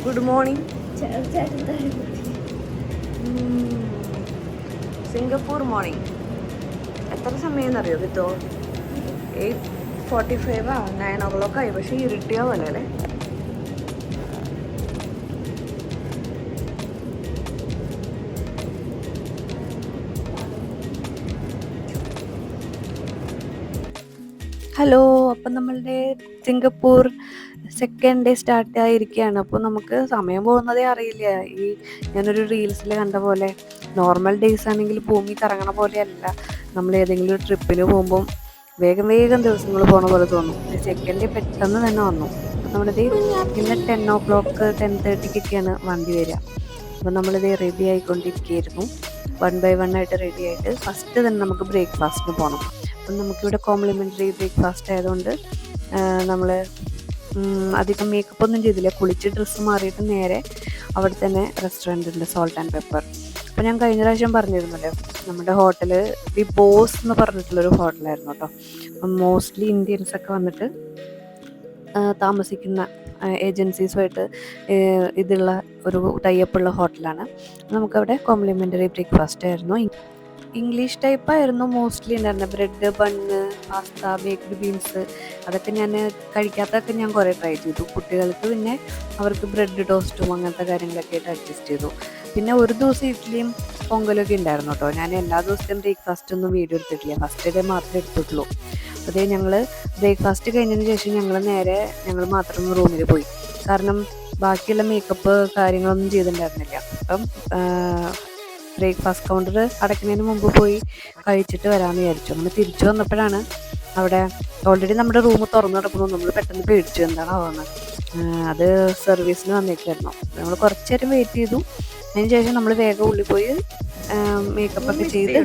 Good morning. Singapore morning. എത്ര സമയം എന്നറിയോ കിട്ടോ? 8:45 9 ആയി. പക്ഷെ ഇരുട്ടിയോ പോലെ അല്ലേ? ഹലോ, അപ്പം നമ്മളുടെ സിംഗപ്പൂർ സെക്കൻഡ് ഡേ സ്റ്റാർട്ട് ആയിരിക്കുകയാണ്. അപ്പോൾ നമുക്ക് സമയം പോകുന്നതേ അറിയില്ല. ഞാനൊരു റീൽസിൽ കണ്ട പോലെ നോർമൽ ഡേയ്സ് ആണെങ്കിൽ ഭൂമി കറങ്ങണ പോലെയല്ല. നമ്മൾ ഏതെങ്കിലും ഒരു ട്രിപ്പിന് പോകുമ്പം വേഗം ദിവസങ്ങൾ പോണ പോലെ തോന്നും. സെക്കൻഡ് ഡേ പെട്ടെന്ന് തന്നെ വന്നു. അപ്പം നമ്മളിത് ഇന്ന് 10 10:30 വണ്ടി വരിക. അപ്പോൾ നമ്മളിത് റെഡി ആയിക്കൊണ്ടിരിക്കുകയായിരുന്നു. 1 by 1 ആയിട്ട് റെഡി ആയിട്ട് ഫസ്റ്റ് തന്നെ നമുക്ക് ബ്രേക്ക്ഫാസ്റ്റിന് പോകണം. അപ്പം നമുക്കിവിടെ കോംപ്ലിമെൻ്ററി ബ്രേക്ക്ഫാസ്റ്റ് ആയതുകൊണ്ട് നമ്മൾ അധികം മേക്കപ്പ് ഒന്നും ചെയ്തില്ല. കുളിച്ച് ഡ്രസ്സ് മാറിയിട്ട് നേരെ അവിടെ തന്നെ റെസ്റ്റോറൻറ്റ് ഉണ്ട്, സോൾട്ട് ആൻഡ് പെപ്പർ. അപ്പോൾ ഞാൻ കഴിഞ്ഞ പ്രാവശ്യം പറഞ്ഞിരുന്നല്ലോ, നമ്മുടെ ഹോട്ടൽ ദി ബോസ് എന്ന് പറഞ്ഞിട്ടുള്ളൊരു ഹോട്ടലായിരുന്നു കേട്ടോ. അപ്പം മോസ്റ്റ്ലി ഇന്ത്യൻസൊക്കെ വന്നിട്ട് താമസിക്കുന്ന ഏജൻസീസുമായിട്ട് ഇതുള്ള ഒരു ടൈപ്പുള്ള ഹോട്ടലാണ്. നമുക്കവിടെ കോംപ്ലിമെൻ്ററി ബ്രേക്ക്ഫാസ്റ്റ് ആയിരുന്നു. ഇംഗ്ലീഷ് ടൈപ്പായിരുന്നു മോസ്റ്റ്ലി ഉണ്ടായിരുന്നത്. Bread, bun, pasta, baked beans, അതൊക്കെ ഞാൻ കഴിക്കാത്തതൊക്കെ ഞാൻ കുറേ ട്രൈ ചെയ്തു. കുട്ടികൾക്ക് പിന്നെ അവർക്ക് ബ്രെഡ് ടോസ്റ്റും അങ്ങനത്തെ കാര്യങ്ങളൊക്കെ ആയിട്ട് അഡ്ജസ്റ്റ് ചെയ്തു. പിന്നെ ഒരു ദിവസം ഇഡ്ഡലിയും പൊങ്കലൊക്കെ ഉണ്ടായിരുന്നു കേട്ടോ. ഞാൻ എല്ലാ ദിവസത്തെയും ബ്രേക്ക്ഫാസ്റ്റ് ഒന്നും വീഡിയോ എടുത്തിട്ടില്ല, ഫസ്റ്റ് ഡേ മാത്രമേ എടുത്തിട്ടുള്ളൂ. അതേ ഞങ്ങൾ ബ്രേക്ക്ഫാസ്റ്റ് കഴിഞ്ഞതിന് ശേഷം ഞങ്ങൾ മാത്രം റൂമിൽ പോയി. കാരണം ബാക്കിയുള്ള മേക്കപ്പ് കാര്യങ്ങളൊന്നും ചെയ്തിട്ടുണ്ടായിരുന്നില്ല. അപ്പം ബ്രേക്ക്ഫാസ്റ്റ് കൗണ്ടർ അടയ്ക്കുന്നതിന് മുമ്പ് പോയി കഴിച്ചിട്ട് വരാമെന്ന് വിചാരിച്ചു. നമ്മൾ തിരിച്ചു വന്നപ്പോഴാണ് അവിടെ ഓൾറെഡി നമ്മുടെ റൂം തുറന്നു കിടക്കുന്നു. നമ്മൾ പെട്ടെന്ന് പേടിച്ചു, എന്താണ് ആവുന്നത്. അത് സർവീസിന് വന്നേക്കായിരുന്നു. നമ്മൾ കുറച്ച് നേരം വെയിറ്റ് ചെയ്തു. അതിന് ശേഷം നമ്മൾ വേഗം ഉള്ളിൽ പോയി മേക്കപ്പൊക്കെ ചെയ്ത്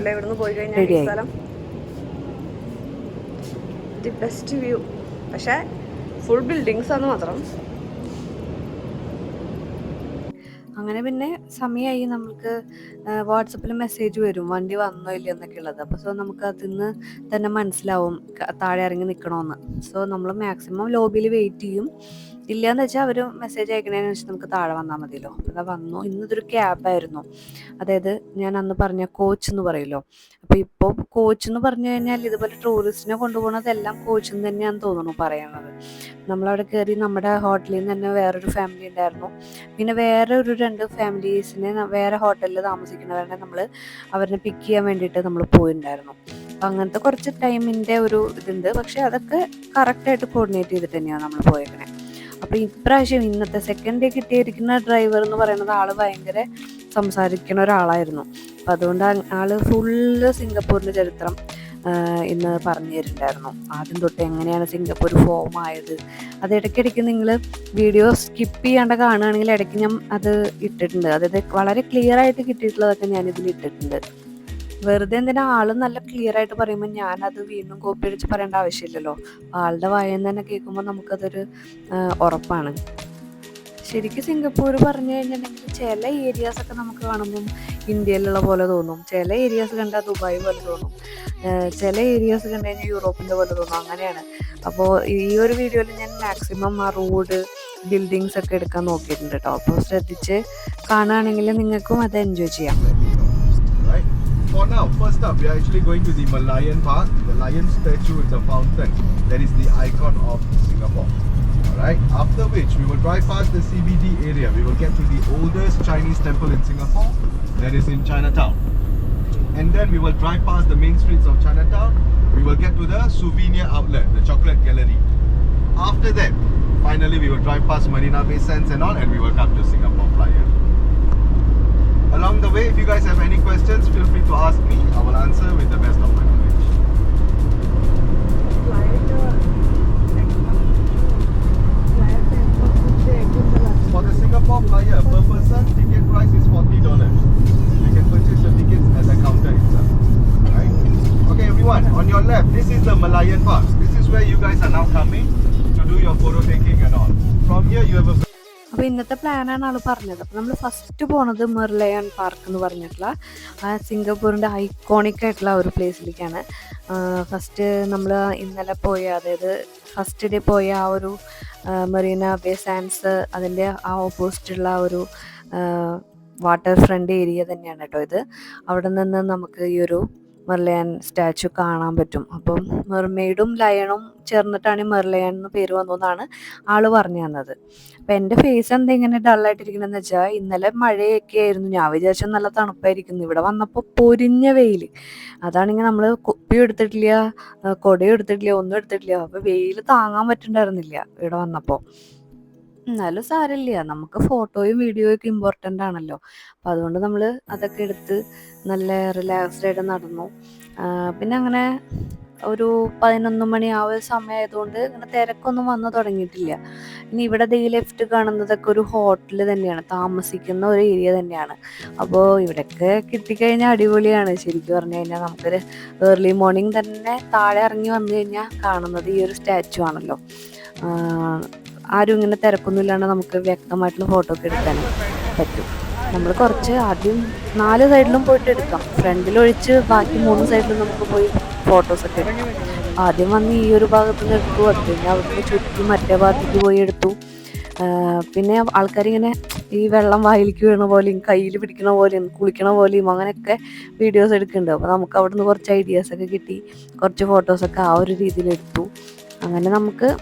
റെഡിയായി. ദി ബെസ്റ്റ് വ്യൂ, പക്ഷേ ഫുൾ ബിൽഡിങ്സ് ആണ് മാത്രം. അങ്ങനെ പിന്നെ സമയമായി. നമുക്ക് വാട്സപ്പിൽ മെസ്സേജ് വരും വണ്ടി വന്നോ ഇല്ലയോ എന്നൊക്കെ ഉള്ളത്. അപ്പോൾ നമുക്ക് അതിൽ നിന്ന് തന്നെ മനസ്സിലാവും താഴെ ഇറങ്ങി നിൽക്കണമെന്ന്. നമ്മൾ മാക്സിമം ലോബിയിൽ വെയിറ്റ് ചെയ്യും. ഇല്ലയെന്ന് വെച്ചാൽ അവർ മെസ്സേജ് അയക്കണതിന് വെച്ച് നമുക്ക് താഴെ വന്നാൽ മതിയല്ലോ. അപ്പോൾ അത് വന്നു. ഇന്നിതൊരു ക്യാബായിരുന്നു. അതായത് ഞാൻ അന്ന് പറഞ്ഞ കോച്ച് എന്ന് പറയുമല്ലോ. അപ്പോൾ ഇപ്പോൾ കോച്ച് എന്ന് പറഞ്ഞു കഴിഞ്ഞാൽ ഇതുപോലെ ടൂറിസ്റ്റിനെ കൊണ്ടുപോകുന്നതെല്ലാം കോച്ച് തന്നെയാണെന്ന് തോന്നുന്നു പറയുന്നത്. നമ്മളവിടെ കയറി നമ്മുടെ ഹോട്ടലിൽ നിന്ന് തന്നെ വേറൊരു ഫാമിലി ഉണ്ടായിരുന്നു. പിന്നെ വേറെ ഒരു 2 ഫാമിലീസിനെ വേറെ ഹോട്ടലിൽ താമസിക്കുന്നവരെ അവരെ പിക്ക് ചെയ്യാൻ വേണ്ടിയിട്ട് നമ്മൾ പോയിട്ടുണ്ടായിരുന്നു. അപ്പം അങ്ങനത്തെ കുറച്ച് ടൈമിൻ്റെ ഒരു ഇതുണ്ട്. പക്ഷെ അതൊക്കെ കറക്റ്റായിട്ട് കോർഡിനേറ്റ് ചെയ്തിട്ട് തന്നെയാണ് നമ്മൾ പോയേക്കണേ. അപ്പോൾ ഇപ്രാവശ്യം ഇന്നത്തെ സെക്കൻഡ് ഡേ കിട്ടിയിരിക്കുന്ന ഡ്രൈവർ എന്ന് പറയുന്നത് ആൾ ഭയങ്കര സംസാരിക്കുന്ന ഒരാളായിരുന്നു. അപ്പം അതുകൊണ്ട് ആൾ ഫുള്ള് സിംഗപ്പൂരിൻ്റെ ചരിത്രം ഇന്ന് പറഞ്ഞു തരുന്നുണ്ടായിരുന്നു. ആദ്യം തൊട്ട് എങ്ങനെയാണ് സിംഗപ്പൂർ ഫോം ആയത്. അത് ഇടയ്ക്കിടയ്ക്ക് നിങ്ങൾ വീഡിയോ സ്കിപ്പ് ചെയ്യാണ്ട് കാണുകയാണെങ്കിൽ ഇടയ്ക്ക് ഞാൻ അത് ഇട്ടിട്ടുണ്ട്. അതായത് വളരെ ക്ലിയർ ആയിട്ട് കിട്ടിയിട്ടുള്ളതൊക്കെ ഞാനിതിൽ ഇട്ടിട്ടുണ്ട്. വെറുതെ എന്തിനാ ആളും നല്ല ക്ലിയർ ആയിട്ട് പറയുമ്പോൾ ഞാനത് വീണ്ടും കോപ്പി അടിച്ച് പറയേണ്ട ആവശ്യമില്ലല്ലോ. ആളുടെ വായന തന്നെ കേൾക്കുമ്പോൾ നമുക്കതൊരു ഉറപ്പാണ്. ശരിക്കും സിംഗപ്പൂർ പറഞ്ഞു കഴിഞ്ഞിട്ടുണ്ടെങ്കിൽ ചില ഏരിയാസൊക്കെ നമുക്ക് കാണുമ്പം ഇന്ത്യയിലുള്ള പോലെ തോന്നും. ചില ഏരിയാസ് കണ്ടാൽ ദുബായ് പോലെ തോന്നും. ചില ഏരിയാസ് കണ്ടു കഴിഞ്ഞാൽ യൂറോപ്പിൻ്റെ പോലെ തോന്നും. അങ്ങനെയാണ്. അപ്പോൾ ഈ ഒരു വീഡിയോയിൽ ഞാൻ മാക്സിമം ആ റോഡ്, ബിൽഡിങ്സ് ഒക്കെ എടുക്കാൻ നോക്കിയിട്ടുണ്ട് കേട്ടോ. അപ്പോൾ ശ്രദ്ധിച്ച് കാണുകയാണെങ്കിൽ നിങ്ങൾക്കും അത് എൻജോയ് ചെയ്യാം. For now, first up, we are actually going to the Malayan Park. The lion statue is a fountain. That is the icon of Singapore. Alright, after which we will drive past the CBD area. We will get to the oldest Chinese temple in Singapore. That is in Chinatown. And then we will drive past the main streets of Chinatown. We will get to the souvenir outlet, the chocolate gallery. After that, finally we will drive past Marina Bay Sands and all, and we will come to Singapore Flyer. Along the way, if you guys have any questions, feel free to ask me. I will answer with the best of my knowledge. For the Singapore Flyer, per person, ticket price is $40. You can purchase your tickets at the counter itself. Alright? Okay everyone, on your left, this is the Malayan Park. This is where you guys are now coming to do your photo taking and all. From here you have a... അപ്പോൾ ഇന്നത്തെ പ്ലാനാണ് ആൾ പറഞ്ഞത്. അപ്പോൾ നമ്മൾ first പോണത് മെർലയൺ park എന്ന് പറഞ്ഞിട്ടുള്ള ആ സിംഗപ്പൂരിൻ്റെ ഐക്കോണിക് ആയിട്ടുള്ള ഒരു പ്ലേസിലേക്കാണ്. ഫസ്റ്റ് നമ്മൾ ഇന്നലെ പോയ, അതായത് ഫസ്റ്റ് ഡേ പോയ ആ ഒരു മെറീന ബേ സാൻഡ്സ് അതിൻ്റെ ആ ഓപ്പോസിറ്റുള്ള ഒരു വാട്ടർ ഫ്രണ്ട് ഏരിയ തന്നെയാണ് കേട്ടോ ഇത്. അവിടെ നിന്ന് നമുക്ക് ഈ ഒരു മെർലയൻ സ്റ്റാച്ചു കാണാൻ പറ്റും. അപ്പം മെർമെയ്ഡും ലയണും ചേർന്നിട്ടാണ് ഈ മെർലയൻ എന്ന് പേര് വന്നു എന്നാണ് ആള് പറഞ്ഞു തന്നത്. അപ്പം എൻ്റെ ഫേസ് എന്താ ഇങ്ങനെ ഡള്ളായിട്ടിരിക്കണമെന്ന് വെച്ചാൽ ഇന്നലെ മഴയൊക്കെ ആയിരുന്നു. ഞാൻ വിചാരിച്ചു നല്ല തണുപ്പായിരിക്കുന്നു. ഇവിടെ വന്നപ്പോൾ പൊരിഞ്ഞ വെയിൽ. അതാണെങ്കിൽ നമ്മൾ കുപ്പിയും എടുത്തിട്ടില്ല, കുടയും എടുത്തിട്ടില്ല, ഒന്നും എടുത്തിട്ടില്ല. അപ്പോൾ വെയിൽ താങ്ങാൻ പറ്റുന്നുണ്ടായിരുന്നില്ല ഇവിടെ വന്നപ്പോൾ. എന്നാലും സാരമില്ല, നമുക്ക് ഫോട്ടോയും വീഡിയോയും ഒക്കെ ഇമ്പോർട്ടൻ്റ് ആണല്ലോ. അപ്പം അതുകൊണ്ട് നമ്മൾ അതൊക്കെ എടുത്ത് നല്ല റിലാക്സ്ഡ് ആയിട്ട് നടന്നു. പിന്നെ അങ്ങനെ ഒരു 11 മണി ആ ഒരു സമയമായതുകൊണ്ട് ഇങ്ങനെ തിരക്കൊന്നും വന്നു തുടങ്ങിയിട്ടില്ല. ഇനി ഇവിടെ ദേ ലെഫ്റ്റ് കാണുന്നതൊക്കെ ഒരു ഹോട്ടൽ തന്നെയാണ്, താമസിക്കുന്ന ഒരു ഏരിയ തന്നെയാണ്. അപ്പോൾ ഇവിടെയൊക്കെ കിട്ടിക്കഴിഞ്ഞാൽ അടിപൊളിയാണ്. ശരിക്കും പറഞ്ഞു കഴിഞ്ഞാൽ നമുക്കൊരു ഏർലി മോർണിംഗ് തന്നെ താഴെ ഇറങ്ങി വന്നു കഴിഞ്ഞാൽ കാണുന്നത് ഈ ഒരു സ്റ്റാച്ചു ആണല്ലോ. ആരും ഇങ്ങനെ തിരക്കൊന്നുമില്ലാണ്ട് നമുക്ക് വ്യക്തമായിട്ടുള്ള ഫോട്ടോ ഒക്കെ എടുക്കാൻ പറ്റും. നമ്മൾ കുറച്ച് ആദ്യം 4 സൈഡിലും പോയിട്ട് എടുക്കാം. ഫ്രണ്ടിലൊഴിച്ച് ബാക്കി 3 സൈഡിലും നമുക്ക് പോയി ഫോട്ടോസൊക്കെ എടുക്കാം. ആദ്യം വന്ന് ഈ ഒരു ഭാഗത്ത് നിന്ന് എടുത്തു, അത് കഴിഞ്ഞ് അവിടുന്ന് ചുറ്റി മറ്റേ ഭാഗത്തേക്ക് പോയി എടുത്തു. പിന്നെ ആൾക്കാരിങ്ങനെ ഈ വെള്ളം വായിലേക്ക് വീണ പോലെയും കയ്യിൽ പിടിക്കണ പോലെയും കുളിക്കണ പോലെയും അങ്ങനെയൊക്കെ വീഡിയോസ് എടുക്കുന്നുണ്ട്. അപ്പോൾ നമുക്ക് അവിടുന്ന് കുറച്ച് ഐഡിയാസൊക്കെ കിട്ടി, കുറച്ച് ഫോട്ടോസൊക്കെ ആ ഒരു രീതിയിൽ എടുത്തു. അങ്ങനെ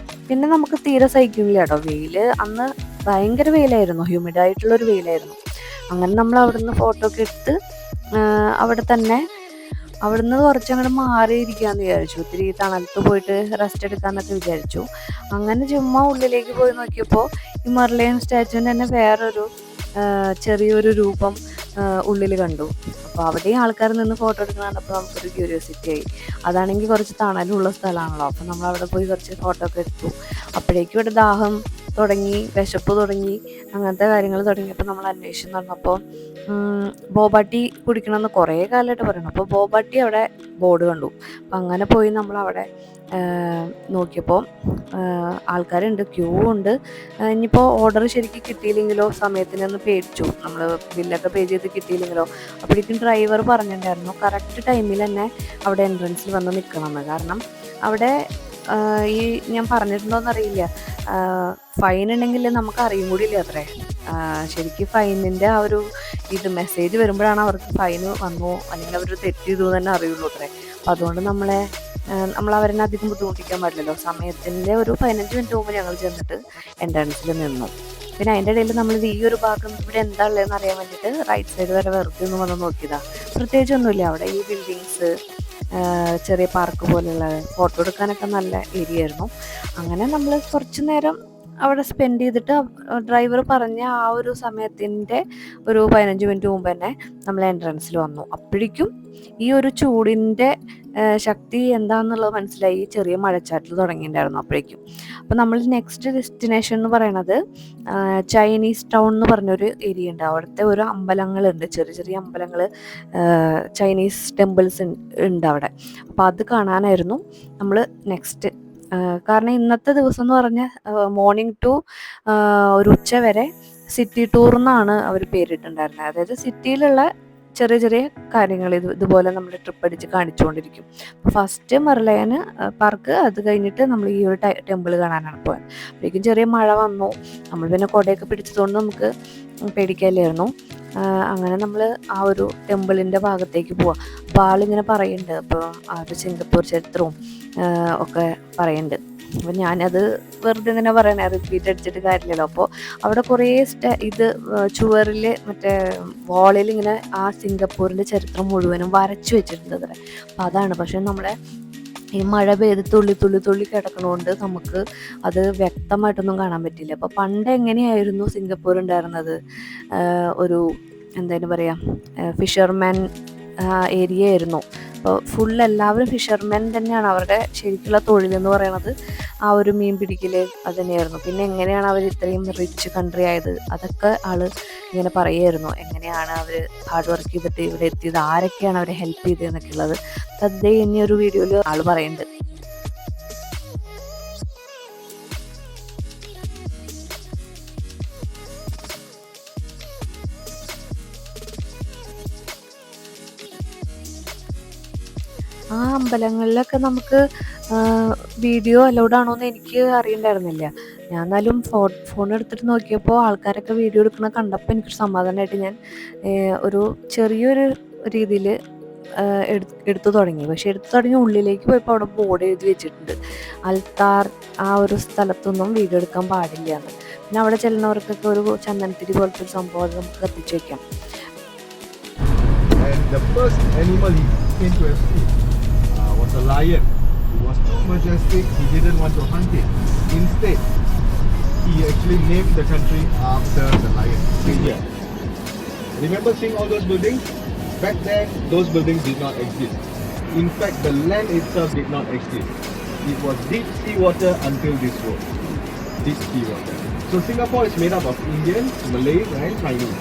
നമുക്ക് തീരെ സഹിക്കുന്നില്ല കേട്ടോ. വെയിൽ അന്ന് ഭയങ്കര വെയിലായിരുന്നു, ഹ്യൂമിഡായിട്ടുള്ളൊരു വെയിലായിരുന്നു. അങ്ങനെ നമ്മൾ അവിടുന്ന് ഫോട്ടോ ഒക്കെ എടുത്ത് അവിടുന്ന് കുറച്ചങ്ങോട്ട് മാറിയിരിക്കാമെന്ന് വിചാരിച്ചു. ഒത്തിരി തണലത്ത് പോയിട്ട് റെസ്റ്റ് എടുക്കാമെന്നൊക്കെ വിചാരിച്ചു. അങ്ങനെ ചുമ്മാ ഉള്ളിലേക്ക് പോയി നോക്കിയപ്പോൾ ഈ മെർലിയൻ സ്റ്റാച്ചുവിൻ്റെ തന്നെ വേറൊരു ചെറിയൊരു രൂപം ഉള്ളിൽ കണ്ടു. അപ്പോൾ അവിടെയും ആൾക്കാർ നിന്ന് ഫോട്ടോ എടുക്കുന്ന കണ്ടപ്പോൾ നമുക്കൊരു ക്യൂരിയോസിറ്റി ആയി. അതാണെങ്കിൽ കുറച്ച് തണലുള്ള സ്ഥലമാണല്ലോ. അപ്പോൾ നമ്മൾ അവിടെ പോയി കുറച്ച് ഫോട്ടോ ഒക്കെ എടുത്തു. അപ്പോഴേക്കും ഇവിടെ ദാഹം തുടങ്ങി, വിശപ്പ് തുടങ്ങി, അങ്ങനത്തെ കാര്യങ്ങൾ തുടങ്ങിയപ്പോൾ നമ്മൾ അന്വേഷിച്ച് നടന്നപ്പോൾ ബോബ ടീ കുടിക്കണമെന്ന് കുറേ കാലമായിട്ട് പറയണം. അപ്പോൾ ബോബ ടീ അവിടെ ബോർഡ് കണ്ടു. അപ്പം അങ്ങനെ പോയി നമ്മളവിടെ നോക്കിയപ്പോൾ ആൾക്കാരുണ്ട്, ക്യൂ ഉണ്ട്. ഇനിയിപ്പോൾ ഓർഡർ ശരിക്കും കിട്ടിയില്ലെങ്കിലോ, സമയത്തിനൊന്ന് പേടിച്ചു, നമ്മൾ ബില്ലൊക്കെ പേ ചെയ്ത് കിട്ടിയില്ലെങ്കിലോ. അപ്പോഴേക്കും ഡ്രൈവർ പറഞ്ഞിട്ടുണ്ടായിരുന്നു കറക്റ്റ് ടൈമിൽ തന്നെ അവിടെ എൻട്രൻസിൽ വന്ന് നിൽക്കണമെന്ന്. കാരണം അവിടെ ഈ ഞാൻ പറഞ്ഞിട്ടുണ്ടോയെന്നറിയില്ല, ഫൈൻ ഉണ്ടെങ്കിൽ നമുക്ക് അറിയും കൂടി ഇല്ല അത്രേ. ശരിക്കും ഫൈനിൻ്റെ ആ ഒരു മെസ്സേജ് വരുമ്പോഴാണ് അവർക്ക് ഫൈന് വന്നു അല്ലെങ്കിൽ അവർ തെറ്റ് ചെയ്തു തന്നെ അറിയുള്ളൂ അത്രേ. അപ്പം അതുകൊണ്ട് നമ്മൾ അവരെ അധികം ബുദ്ധിമുട്ടിക്കാൻ പാടില്ലല്ലോ. സമയത്തിൻ്റെ ഒരു 15 മിനിറ്റ് മുമ്പ് ഞങ്ങൾ ചെന്നിട്ട് എൻട്രൻസിൽ നിന്നു. പിന്നെ അതിൻ്റെ ഇടയിൽ നമ്മളിത് ഈ ഒരു ഭാഗം ഇവിടെ എന്താ ഉള്ളതെന്ന് അറിയാൻ വേണ്ടിയിട്ട് റൈറ്റ് സൈഡ് വരെ വെറുതെ ഒന്ന് വന്ന് നോക്കിയതാണ്. പ്രത്യേകിച്ചൊന്നുമില്ല, അവിടെ ഈ ബിൽഡിങ്സ്, ചെറിയ പാർക്ക് പോലെയുള്ള ഫോട്ടോ എടുക്കാനൊക്കെ നല്ല ഏരിയ ആയിരുന്നു. അങ്ങനെ നമ്മൾ കുറച്ച് നേരം അവിടെ സ്പെൻഡ് ചെയ്തിട്ട് ഡ്രൈവർ പറഞ്ഞ ആ ഒരു സമയത്തിൻ്റെ ഒരു 15 മിനിറ്റ് മുമ്പ് തന്നെ നമ്മൾ എൻട്രൻസിൽ വന്നു. അപ്പോഴേക്കും ഈ ഒരു ചൂടിൻ്റെ ശക്തി എന്താണെന്നുള്ളത് മനസ്സിലായി. ചെറിയ മഴച്ചാറ്റിൽ തുടങ്ങിയിട്ടുണ്ടായിരുന്നു അപ്പോഴേക്കും. അപ്പോൾ നമ്മൾ നെക്സ്റ്റ് ഡെസ്റ്റിനേഷൻ എന്ന് പറയുന്നത് ചൈനീസ് ടൗൺ എന്ന് പറഞ്ഞൊരു ഏരിയ ഉണ്ട്. അവിടുത്തെ ഒരു അമ്പലങ്ങളുണ്ട്, ചെറിയ ചെറിയ അമ്പലങ്ങൾ, ചൈനീസ് ടെമ്പിൾസ് ഉണ്ട് അവിടെ. അപ്പോൾ അത് കാണാനായിരുന്നു നമ്മൾ നെക്സ്റ്റ്. കാരണം ഇന്നത്തെ ദിവസം എന്ന് പറഞ്ഞാൽ മോർണിംഗ് ടു ഒരു ഉച്ച വരെ സിറ്റി ടൂർ എന്നാണ് അവർ പേരിട്ടുണ്ടായിരുന്നത്. അതായത് സിറ്റിയിലുള്ള ചെറിയ ചെറിയ കാര്യങ്ങൾ ഇതുപോലെ നമ്മൾ ട്രിപ്പ് അടിച്ച് കാണിച്ചുകൊണ്ടിരിക്കും. അപ്പോൾ ഫസ്റ്റ് മെർലയൻ പാർക്ക്, അത് കഴിഞ്ഞിട്ട് നമ്മൾ ഈ ഒരു ടെമ്പിൾ കാണാനാണ് പോയത്. അപ്പോഴേക്കും ചെറിയ മഴ വന്നു. നമ്മൾ പിന്നെ കുടയൊക്കെ പിടിച്ചതുകൊണ്ട് നമുക്ക് പേടിക്കാനില്ലായിരുന്നു. അങ്ങനെ നമ്മൾ ആ ഒരു ടെമ്പിളിൻ്റെ ഭാഗത്തേക്ക് പോവാം. അപ്പോൾ ആളിങ്ങനെ പറയുന്നുണ്ട്, അപ്പോൾ ആ ഒരു സിംഗപ്പൂർ ചരിത്രവും ഒക്കെ പറയുന്നുണ്ട്. അപ്പം ഞാനത് വെറുതെ ഇങ്ങനെ പറയണേ, റിപ്പീറ്റ് അടിച്ചിട്ട് കാര്യമില്ലല്ലോ. അപ്പോൾ അവിടെ കുറേ ചുവരിൽ മറ്റേ വാളിൽ ഇങ്ങനെ ആ സിംഗപ്പൂരിൻ്റെ ചരിത്രം മുഴുവനും വരച്ചു വെച്ചിട്ടുണ്ട് അത്ര. അപ്പം അതാണ്. പക്ഷെ നമ്മുടെ ഈ മഴ പെയ്ത് തുള്ളി കിടക്കണോണ്ട് നമുക്ക് അത് വ്യക്തമായിട്ടൊന്നും കാണാൻ പറ്റില്ല. അപ്പോൾ പണ്ട് എങ്ങനെയായിരുന്നു സിംഗപ്പൂർ ഉണ്ടായിരുന്നത്? ഒരു എന്തായാലും പറയാം, ഫിഷർമാൻ ഏരിയ ആയിരുന്നു. അപ്പോൾ ഫുൾ എല്ലാവരും ഫിഷർമാൻ തന്നെയാണ്. അവരുടെ ശരിക്കുള്ള തൊഴിലെന്ന് പറയുന്നത് ആ ഒരു മീൻ പിടിക്കൽ അത് തന്നെയായിരുന്നു. പിന്നെ എങ്ങനെയാണ് അവർ ഇത്രയും റിച്ച് കൺട്രി ആയത്, അതൊക്കെ ആള് ഇങ്ങനെ പറയുമായിരുന്നു. എങ്ങനെയാണ് അവർ ഹാർഡ് വർക്ക് ചെയ്തിട്ട് ഇവിടെ എത്തിയത്, ആരൊക്കെയാണ് അവരെ ഹെൽപ്പ് ചെയ്തതെന്നൊക്കെ ഉള്ളത് ഇനി ഒരു വീഡിയോയിൽ ആള് പറയുന്നുണ്ട്. ആ അമ്പലങ്ങളിലൊക്കെ നമുക്ക് വീഡിയോ അലൗഡ് ആണോ എന്ന് എനിക്ക് അറിയണ്ടായിരുന്നില്ല. ഞാൻ എന്നാലും ഫോൺ എടുത്തിട്ട് നോക്കിയപ്പോൾ ആൾക്കാരൊക്കെ വീഡിയോ എടുക്കുന്നത് കണ്ടപ്പോൾ എനിക്കൊരു സമാധാനമായിട്ട് ഞാൻ ഒരു ചെറിയൊരു രീതിയിൽ എടുത്തു തുടങ്ങി. പക്ഷെ എടുത്തു തുടങ്ങി ഉള്ളിലേക്ക് പോയപ്പോൾ അവിടെ ബോർഡ് എഴുതി വെച്ചിട്ടുണ്ട്, അൽത്താർ ആ ഒരു സ്ഥലത്തൊന്നും വീഡിയോ എടുക്കാൻ പാടില്ല എന്ന്. പിന്നെ അവിടെ ചെല്ലുന്നവർക്കൊക്കെ ഒരു ചന്ദനത്തിരി പോലത്തെ ഒരു സംഭവം അത് നമുക്ക് കത്തിച്ച് വയ്ക്കാം. And the first animal he came to have seen was a lion. It was too majestic, he didn't want to hunt it. Instead, he actually named the country after the lion, India. Remember seeing all those buildings? Back then, those buildings did not exist. In fact, the land itself did not exist. It was deep sea water until this road. Deep sea water. So Singapore is made up of Indians, Malays and Chinese.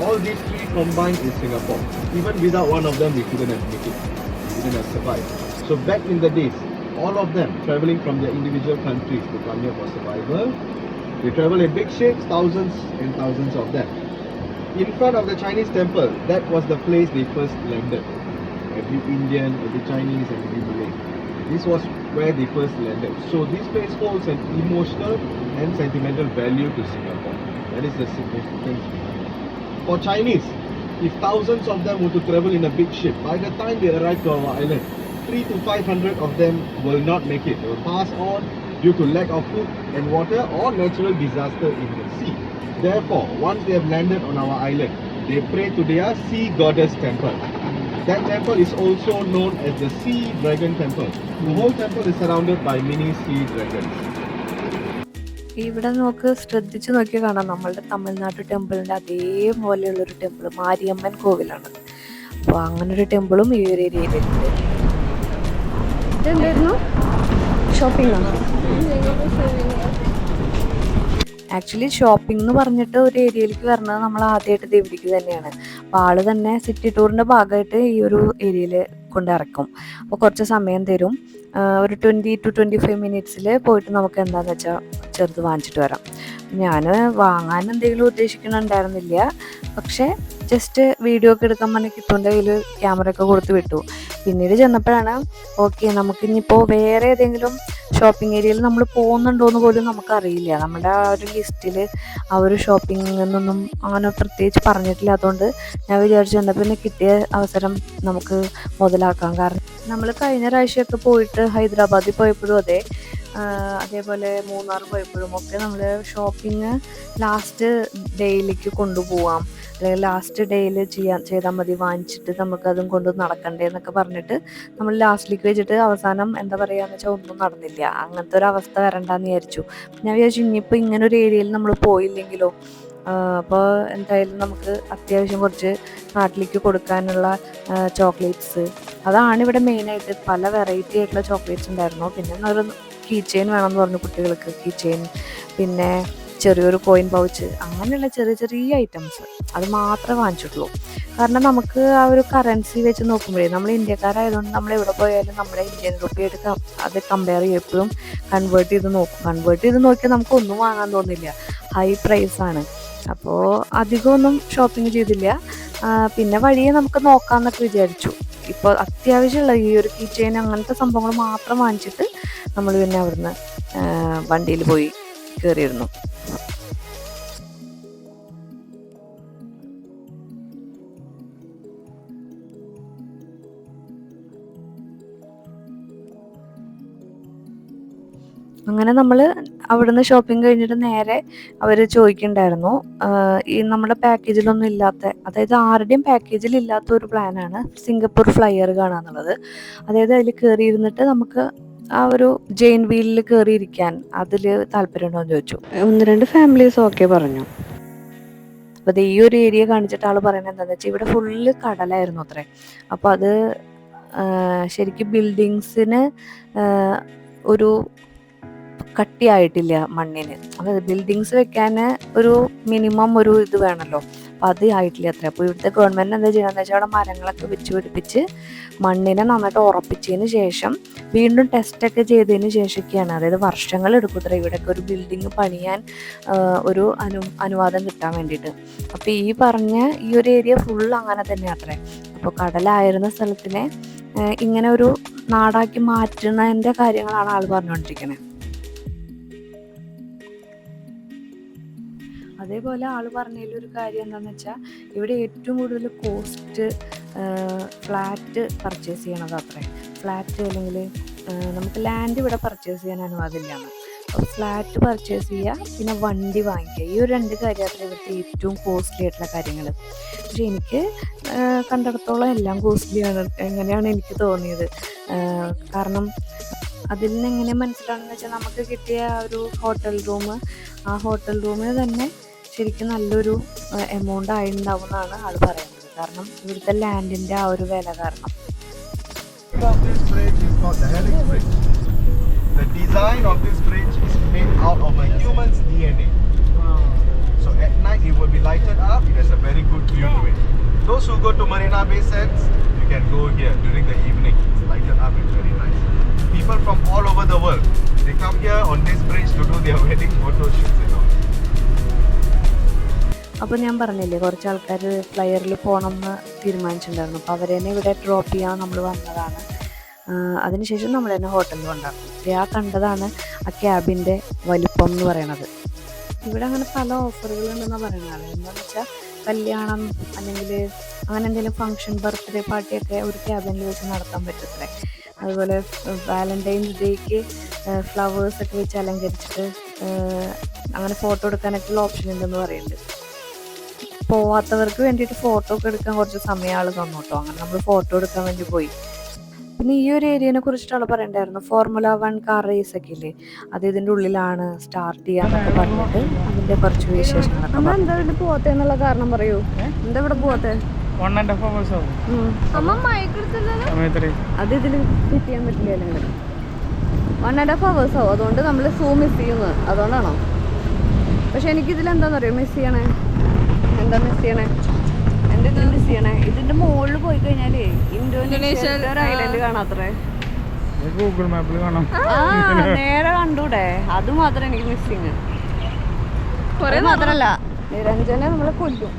All these three combined in Singapore. Even without one of them, we couldn't have made it. We couldn't have survived. So back in the days, all of them traveling from their individual countries to come here for survival. They travel in big ships, thousands and thousands of them. In front of the Chinese temple, that was the place they first landed. Every Indian, every Chinese and every Malay. This was where they first landed. So this place holds an emotional and sentimental value to Singapore. That is the significance behind it. For Chinese, if thousands of them were to travel in a big ship, by the time they arrive to our island, 300 to 500 of them will not make it. They will pass on due to lack of food and water or natural disaster in the sea. Therefore, once they have landed on our island, they pray to their sea goddess temple. That temple is also known as the Sea Dragon Temple. The whole temple is surrounded by mini sea dragons. ഇവിടെ നമുക്ക് ശ്രദ്ധിച്ച് നോക്കി കാണാം, നമ്മളുടെ തമിഴ്നാട്ടു ടെമ്പിളിൻ്റെ അതേപോലെയുള്ളൊരു temple Mariamman കോവിലാണ്. അപ്പോൾ അങ്ങനൊരു ടെമ്പിളും ഈ ഒരു ഏരിയയിലുണ്ട്. ഇതെന്തായിരുന്നു? ഷോപ്പിംഗാണ്. ആക്ച്വലി ഷോപ്പിംഗ് എന്ന് പറഞ്ഞിട്ട് ഒരു ഏരിയയിലേക്ക് വരുന്നത് നമ്മൾ ആദ്യമായിട്ട് ദേവിക്ക് തന്നെയാണ്. അപ്പോൾ ആള് തന്നെ സിറ്റി ടൂറിൻ്റെ ഭാഗമായിട്ട് ഈ ഒരു ഏരിയയിൽ കൊണ്ടിറക്കും. അപ്പോൾ കുറച്ച് സമയം തരും, ഒരു 20 to 25 മിനിറ്റ്സിൽ പോയിട്ട് നമുക്ക് എന്താണെന്ന് വെച്ചാൽ ചെറുത് വാങ്ങിച്ചിട്ട് വരാം. ഞാൻ വാങ്ങാൻ എന്തെങ്കിലും ഉദ്ദേശിക്കുന്നുണ്ടായിരുന്നില്ല, പക്ഷേ ജസ്റ്റ് വീഡിയോ ഒക്കെ എടുക്കാൻ പറഞ്ഞ് കിട്ടുൻ്റെ കയ്യിൽ ക്യാമറ ഒക്കെ കൊടുത്ത് വിട്ടു. പിന്നീട് ചെന്നപ്പോഴാണ് ഓക്കെ, നമുക്കിനിപ്പോൾ വേറെ ഏതെങ്കിലും ഷോപ്പിംഗ് ഏരിയയിൽ നമ്മൾ പോകുന്നുണ്ടോ എന്ന് പോലും നമുക്കറിയില്ല. നമ്മുടെ ആ ഒരു ലിസ്റ്റിൽ ആ ഒരു ഷോപ്പിംഗ് എന്നൊന്നും അങ്ങനെ പ്രത്യേകിച്ച് പറഞ്ഞിട്ടില്ലാത്തതുകൊണ്ട് ഞാൻ വിചാരിച്ചു എന്നാൽ പിന്നെ കിട്ടിയ അവസരം നമുക്ക് മുതലാക്കാം. കാരണം നമ്മൾ കഴിഞ്ഞ പ്രാവശ്യമൊക്കെ പോയിട്ട് ഹൈദരാബാദിൽ പോയപ്പോഴും അതേപോലെ മൂന്നാർ പോയപ്പോഴും ഒക്കെ നമ്മൾ ഷോപ്പിംഗ് ലാസ്റ്റ് ഡേയിലേക്ക് കൊണ്ടുപോവാം, അല്ലെങ്കിൽ ലാസ്റ്റ് ഡേയിൽ ചെയ്താൽ മതി, വാങ്ങിച്ചിട്ട് നമുക്കതും കൊണ്ട് നടക്കണ്ടേ എന്നൊക്കെ പറഞ്ഞിട്ട് നമ്മൾ ലാസ്റ്റിലേക്ക് വെച്ചിട്ട് അവസാനം എന്താ പറയുകയെന്ന് വെച്ചാൽ ഒന്നും നടന്നില്ല. അങ്ങനത്തെ ഒരു അവസ്ഥ വരണ്ടെന്ന് വിചാരിച്ചു. ഞാൻ വിചാരിച്ചു ഇനിയിപ്പോൾ ഇങ്ങനെ ഒരു ഏരിയയിൽ നമ്മൾ പോയില്ലെങ്കിലോ. അപ്പോൾ എന്തായാലും നമുക്ക് അത്യാവശ്യം കുറച്ച് നാട്ടിലേക്ക് കൊടുക്കാനുള്ള ചോക്ലേറ്റ്സ്, അതാണ് ഇവിടെ മെയിനായിട്ട്. പല വെറൈറ്റി ആയിട്ടുള്ള ചോക്ലേറ്റ്സ് ഉണ്ടായിരുന്നു. പിന്നെ ഒരു കീ ചെയിൻ വേണമെന്ന് പറഞ്ഞു കുട്ടികൾക്ക്, കീ ചെയിൻ, പിന്നെ ചെറിയൊരു കോയിൻ പൗച്ച്, അങ്ങനെയുള്ള ചെറിയ ചെറിയ ഐറ്റംസ് അത് മാത്രമേ വാങ്ങിച്ചിട്ടുള്ളൂ. കാരണം നമുക്ക് ആ ഒരു കറൻസി വെച്ച് നോക്കുമ്പോഴേ നമ്മൾ ഇന്ത്യക്കാരായതുകൊണ്ട് നമ്മൾ എവിടെ പോയാലും നമ്മുടെ ഇന്ത്യൻ റുപ്പിയായിട്ട് അത് കമ്പയർ ചെയ്യപ്പോഴും കൺവേർട്ട് ചെയ്ത് നോക്കിയാൽ നമുക്ക് ഒന്നും വാങ്ങാൻ തോന്നില്ല, ഹൈ പ്രൈസാണ്. അപ്പോൾ അധികമൊന്നും ഷോപ്പിംഗ് ചെയ്തില്ല. പിന്നെ വഴിയെ നമുക്ക് നോക്കാമെന്നൊക്കെ വിചാരിച്ചു. ഇപ്പോൾ അത്യാവശ്യമുള്ള ഈ ഒരു കീ ചെയിൻ അങ്ങനത്തെ സംഭവങ്ങൾ മാത്രം വാങ്ങിച്ചിട്ട് നമ്മൾ പിന്നെ അവിടുന്ന് വണ്ടിയിൽ പോയി കയറിയിരുന്നു. അങ്ങനെ നമ്മൾ അവിടുന്ന് ഷോപ്പിംഗ് കഴിഞ്ഞിട്ട് നേരെ അവർ ചോദിക്കുന്നുണ്ടായിരുന്നു, ഈ നമ്മുടെ പാക്കേജിലൊന്നും ഇല്ലാത്ത, അതായത് ആരുടെയും പാക്കേജിൽ ഇല്ലാത്ത ഒരു പ്ലാനാണ് സിംഗപ്പൂർ ഫ്ലൈയർ കാണുക എന്നുള്ളത്. അതായത് അതിൽ കയറിയിരുന്നിട്ട് നമുക്ക് ആ ഒരു ജെയിൻ വീലിൽ കയറിയിരിക്കാൻ അതിൽ താല്പര്യമുണ്ടോ എന്ന് ചോദിച്ചു. 1-2 ഫാമിലീസ് ഓക്കെ പറഞ്ഞു. അപ്പോൾ അത് ഈ ഒരു ഏരിയ കാണിച്ചിട്ട് ആൾ പറയുന്നത് എന്താണെന്ന് വെച്ചാൽ ഇവിടെ ഫുള്ള് കടലായിരുന്നു അത്രേ. അപ്പോൾ അത് ശരിക്കും ബിൽഡിങ്സിന് ഒരു കട്ടിയായിട്ടില്ല മണ്ണിന്. അതായത് ബിൽഡിങ്സ് വെക്കാൻ ഒരു മിനിമം ഒരു ഇത് വേണമല്ലോ, അപ്പോൾ അത് ആയിട്ടില്ല അത്ര. അപ്പോൾ ഇവിടുത്തെ ഗവൺമെൻറ് എന്താ ചെയ്യുകയെന്ന് വെച്ചാൽ അവിടെ മരങ്ങളൊക്കെ വെച്ച് പിടിപ്പിച്ച് മണ്ണിനെ നന്നായിട്ട് ഉറപ്പിച്ചതിന് ശേഷം വീണ്ടും ടെസ്റ്റൊക്കെ ചെയ്തതിന് ശേഷമൊക്കെയാണ്, അതായത് വർഷങ്ങൾ എടുക്കും അത്ര ഇവിടെയൊക്കെ ഒരു ബിൽഡിങ് പണിയാൻ ഒരു അനുവാദം കിട്ടാൻ വേണ്ടിയിട്ട്. അപ്പോൾ ഈ പറഞ്ഞ ഈ ഒരു ഏരിയ ഫുൾ അങ്ങനെ തന്നെ അത്രേ. അപ്പോൾ കടലായിരുന്ന സ്ഥലത്തിനെ ഇങ്ങനെ ഒരു നാടാക്കി മാറ്റുന്നതിൻ്റെ കാര്യങ്ങളാണ് ആൾ പറഞ്ഞുകൊണ്ടിരിക്കുന്നത്. അതേപോലെ ആൾ പറഞ്ഞതിലൊരു കാര്യം എന്താണെന്ന് വെച്ചാൽ ഇവിടെ ഏറ്റവും കൂടുതൽ കോസ്റ്റ് ഫ്ലാറ്റ് പർച്ചേസ് ചെയ്യണത് അത്രേ. ഫ്ലാറ്റ് അല്ലെങ്കിൽ നമുക്ക് ലാൻഡ് ഇവിടെ പർച്ചേസ് ചെയ്യാൻ അനുവാദമില്ലാണ്. അപ്പോൾ ഫ്ലാറ്റ് പർച്ചേസ് ചെയ്യുക, പിന്നെ വണ്ടി വാങ്ങിക്കുക. ഈ ഒരു 2 കാര്യത്തിൽ ഇവിടുത്തെ ഏറ്റവും കോസ്റ്റ്ലി ആയിട്ടുള്ള കാര്യങ്ങൾ. പക്ഷെ എനിക്ക് കണ്ടിടത്തോളം എല്ലാം കോസ്റ്റ്ലിയാണ്. എങ്ങനെയാണ് എനിക്ക് തോന്നിയത്. കാരണം അതിൽ നിന്ന് എങ്ങനെ മനസ്സിലാണെന്ന് വെച്ചാൽ നമുക്ക് കിട്ടിയ ഒരു ഹോട്ടൽ റൂം, ആ ഹോട്ടൽ റൂമിന് തന്നെ ശരിക്കും നല്ലൊരു എമൗണ്ട് ആയിട്ടുണ്ടാവും എന്നാണ് ആൾ പറയുന്നത്. കാരണം ഇവിടുത്തെ ലാൻഡിൻ്റെ ആ ഒരു വില കാരണം. This bridge is called the Helix Bridge. The design of this bridge is made out of a human's DNA. So at night it will be lighted up. There's a very good view to it. Those who go to Marina Bay Sands, you can go here during the evening. It's lighted up. It's very nice. People from all over the world, they come here on this bridge to do their wedding photo shoots and all. അപ്പോൾ ഞാൻ പറഞ്ഞില്ലേ, കുറച്ച് ആൾക്കാർ ഫ്ലയറിൽ പോകണം എന്ന് തീരുമാനിച്ചിട്ടുണ്ടായിരുന്നു. അപ്പോൾ അവരെ തന്നെ ഇവിടെ ഡ്രോപ്പ് ചെയ്യാൻ നമ്മൾ വന്നതാണ്. അതിനുശേഷം നമ്മൾ തന്നെ ഹോട്ടലിൽ കൊണ്ടാക്കും. ആ കണ്ടതാണ് ആ ക്യാബിൻ്റെ വലിപ്പം എന്ന് പറയണത്. ഇവിടെ അങ്ങനെ പല ഓഫറുകളുണ്ടെന്നാണ് പറയുന്നത്. എന്താണെന്ന് വെച്ചാൽ കല്യാണം അല്ലെങ്കിൽ അങ്ങനെ എന്തെങ്കിലും ഫംഗ്ഷൻ, ബർത്ത്ഡേ പാർട്ടിയൊക്കെ ഒരു ക്യാബിനിൽ വെച്ച് നടത്താൻ പറ്റത്തില്ലേ. അതുപോലെ വാലന്റൈൻസ് ഡേക്ക് ഫ്ലവേഴ്സൊക്കെ വെച്ച് അലങ്കരിച്ചിട്ട് അങ്ങനെ ഫോട്ടോ എടുക്കാനൊക്കെയുള്ള ഓപ്ഷൻ ഉണ്ടെന്ന് പറയുന്നുണ്ട്. പോവാത്തവർക്ക് വേണ്ടിയിട്ട് ഫോട്ടോ ഒക്കെ എടുക്കാൻ കുറച്ച് സമയം ആൾ തന്നു കേട്ടോ. അങ്ങനെ നമ്മൾ ഫോട്ടോ എടുക്കാൻ വേണ്ടി പോയി. പിന്നെ ഈ ഒരു ഏരിയനെ കുറിച്ചിട്ടുള്ള പറയണ്ടായിരുന്നു. ഫോർമുല 1 കാർ റേസ് ഒക്കെ ഇല്ലേ, അത് ഇതിൻ്റെ ഉള്ളിലാണ് സ്റ്റാർട്ട് ചെയ്യാന്നൊക്കെ പറഞ്ഞിട്ട് അതിൻ്റെ കുറച്ച് വിശേഷങ്ങളൊക്കെ. എന്താ പോവാത്തെന്നുള്ള കാരണം പറയൂ. എന്താ ഇവിടെ പോവാത്തെ? 1.5 hours ആവും. അത് ഇതിൽ ഫിറ്റ് ചെയ്യാൻ പറ്റില്ല. അല്ലെങ്കിൽ 1.5 hours ആവും. അതുകൊണ്ട് നമ്മൾ സൂ മിസ് ചെയ്യുന്നത് അതുകൊണ്ടാണോ? പക്ഷെ എനിക്കിതിലെന്താണെന്നറിയോ മിസ് ചെയ്യണേ? എന്താ മിസ് ചെയ്യണേ? എൻ്റെ ഇതിൽ മിസ് ചെയ്യണേ, ഇതിൻ്റെ മുകളിൽ പോയി കഴിഞ്ഞാലേ ഇന്തോനേഷ്യ ഒരു ഐലൻഡ് കാണാത്രേ. ഗൂഗിൾ മാപ്പിൽ കാണാം. നേരെ കണ്ടൂടെ? അത് മാത്രം എനിക്ക് മിസ്സിങ്. കുറെ മാത്രല്ല, നിരഞ്ജനെ നമ്മളെ കൊല്ലും.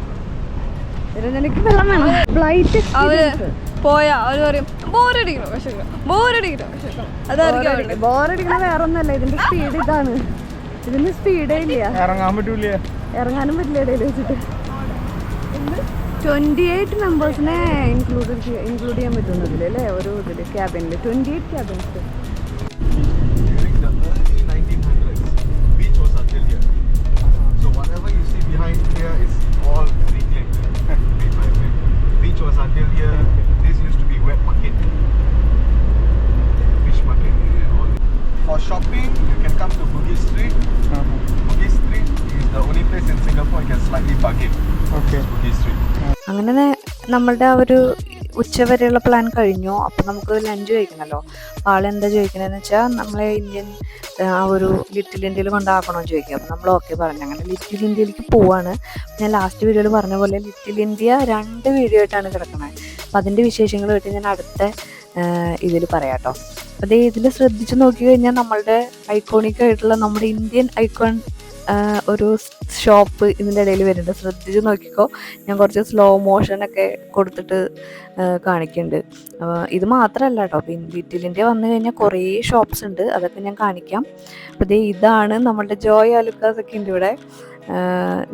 നിരഞ്ജനക്ക് വെള്ളം വേണം. ഫ്ലൈറ്റ് പോയാ അവര് പറയും ബോറടിക്കണം. പക്ഷേ അതായിരിക്കും ബോറടിക്കണ വേറെ ഒന്നല്ല, ഇതിന്റെ സ്പീഡ് ഇതാണ്. ഇതിന് സ്പീഡേ ഇല്ല. ഇറങ്ങാൻ പറ്റൂല, ഇറങ്ങാനും പറ്റില്ല ഇടയിൽ വെച്ചിട്ട്. 28 മെമ്പേഴ്സിനെ ഇൻക്ലൂഡ് ചെയ്യാൻ പറ്റുന്നതിൽ അല്ലേ ഒരു ഇതിൽ ക്യാബിനിൽ 28 cabins. During the early 1900s, beach was until here. So whatever you see behind here is all reclaimed. Bit by bit. Beach was until here. This used to be wet market, fish market area. All. For shopping, you can come to Bugis Street. Bugis Street is the only place in Singapore you can slightly bargain. Okay. Bugis Street. അങ്ങനെ നമ്മളുടെ ആ ഒരു ഉച്ചവരെയുള്ള plan കഴിഞ്ഞു. അപ്പോൾ നമുക്ക് lunch കഴിക്കണമല്ലോ. അപ്പോൾ ആളെന്താ ചോദിക്കണമെന്ന് വെച്ചാൽ നമ്മളെ ഇന്ത്യൻ ആ ഒരു ലിറ്റിൽ ഇന്ത്യയിൽ കൊണ്ടാക്കണമെന്ന് ചോദിക്കുക. അപ്പോൾ നമ്മൾ ഓക്കെ പറഞ്ഞു. അങ്ങനെ ലിറ്റിൽ ഇന്ത്യയിലേക്ക് പോവാണ്. ഞാൻ ലാസ്റ്റ് വീഡിയോയിൽ പറഞ്ഞ പോലെ ലിറ്റിൽ ഇന്ത്യ 2 വീഡിയോ ആയിട്ടാണ് കിടക്കുന്നത്. അപ്പോൾ അതിൻ്റെ വിശേഷങ്ങളുമായിട്ട് ഞാൻ അടുത്ത ഇതിൽ പറയാം കേട്ടോ. അപ്പോൾ ഇതിൽ ശ്രദ്ധിച്ച് നോക്കി കഴിഞ്ഞാൽ നമ്മളുടെ ഐക്കോണിക് ആയിട്ടുള്ള നമ്മുടെ ഇന്ത്യൻ ഐക്കോൺ ഒരു ഷോപ്പ് ഇതിൻ്റെ ഇടയിൽ വരുന്നുണ്ട്. ശ്രദ്ധിച്ച് നോക്കിക്കോ. ഞാൻ കുറച്ച് സ്ലോ മോഷനൊക്കെ കൊടുത്തിട്ട് കാണിക്കുന്നുണ്ട്. ഇത് മാത്രമല്ല കേട്ടോ, പിന്നെ ലിറ്റിൽ ഇന്ത്യ വന്നു കഴിഞ്ഞാൽ കുറേ ഷോപ്സ് ഉണ്ട്, അതൊക്കെ ഞാൻ കാണിക്കാം. അപ്പോൾ ഇതാണ് നമ്മളുടെ ജോയ് ആലുക്കാസ് ഒക്കെ ഉണ്ട് ഇവിടെ.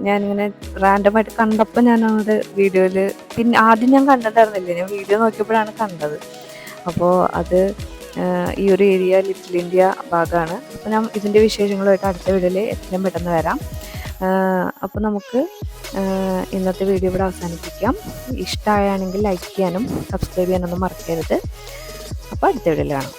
ഞാനിങ്ങനെ റാൻഡമായിട്ട് കണ്ടപ്പോൾ ഞാനത് വീഡിയോയിൽ, പിന്നെ ആദ്യം ഞാൻ കണ്ടിട്ടുണ്ടായിരുന്നില്ല, ഞാൻ വീഡിയോ നോക്കിയപ്പോഴാണ് കണ്ടത്. അപ്പോൾ അത് ഈ ഒരു ഏരിയ ലിറ്റിൽ ഇന്ത്യ ഭാഗമാണ്. അപ്പോൾ ഞാൻ ഇതിൻ്റെ വിശേഷങ്ങളുമായിട്ട് അടുത്ത വീഡിയോയിൽ എത്രയും പെട്ടെന്ന് വരാം. അപ്പോൾ നമുക്ക് ഇന്നത്തെ വീഡിയോ ഇവിടെ അവസാനിപ്പിക്കാം. ഇഷ്ടമായാണെങ്കിൽ ലൈക്ക് ചെയ്യാനും സബ്സ്ക്രൈബ് ചെയ്യാനൊന്നും മറക്കരുത്. അപ്പോൾ അടുത്ത വീഡിയോയിൽ കാണാം.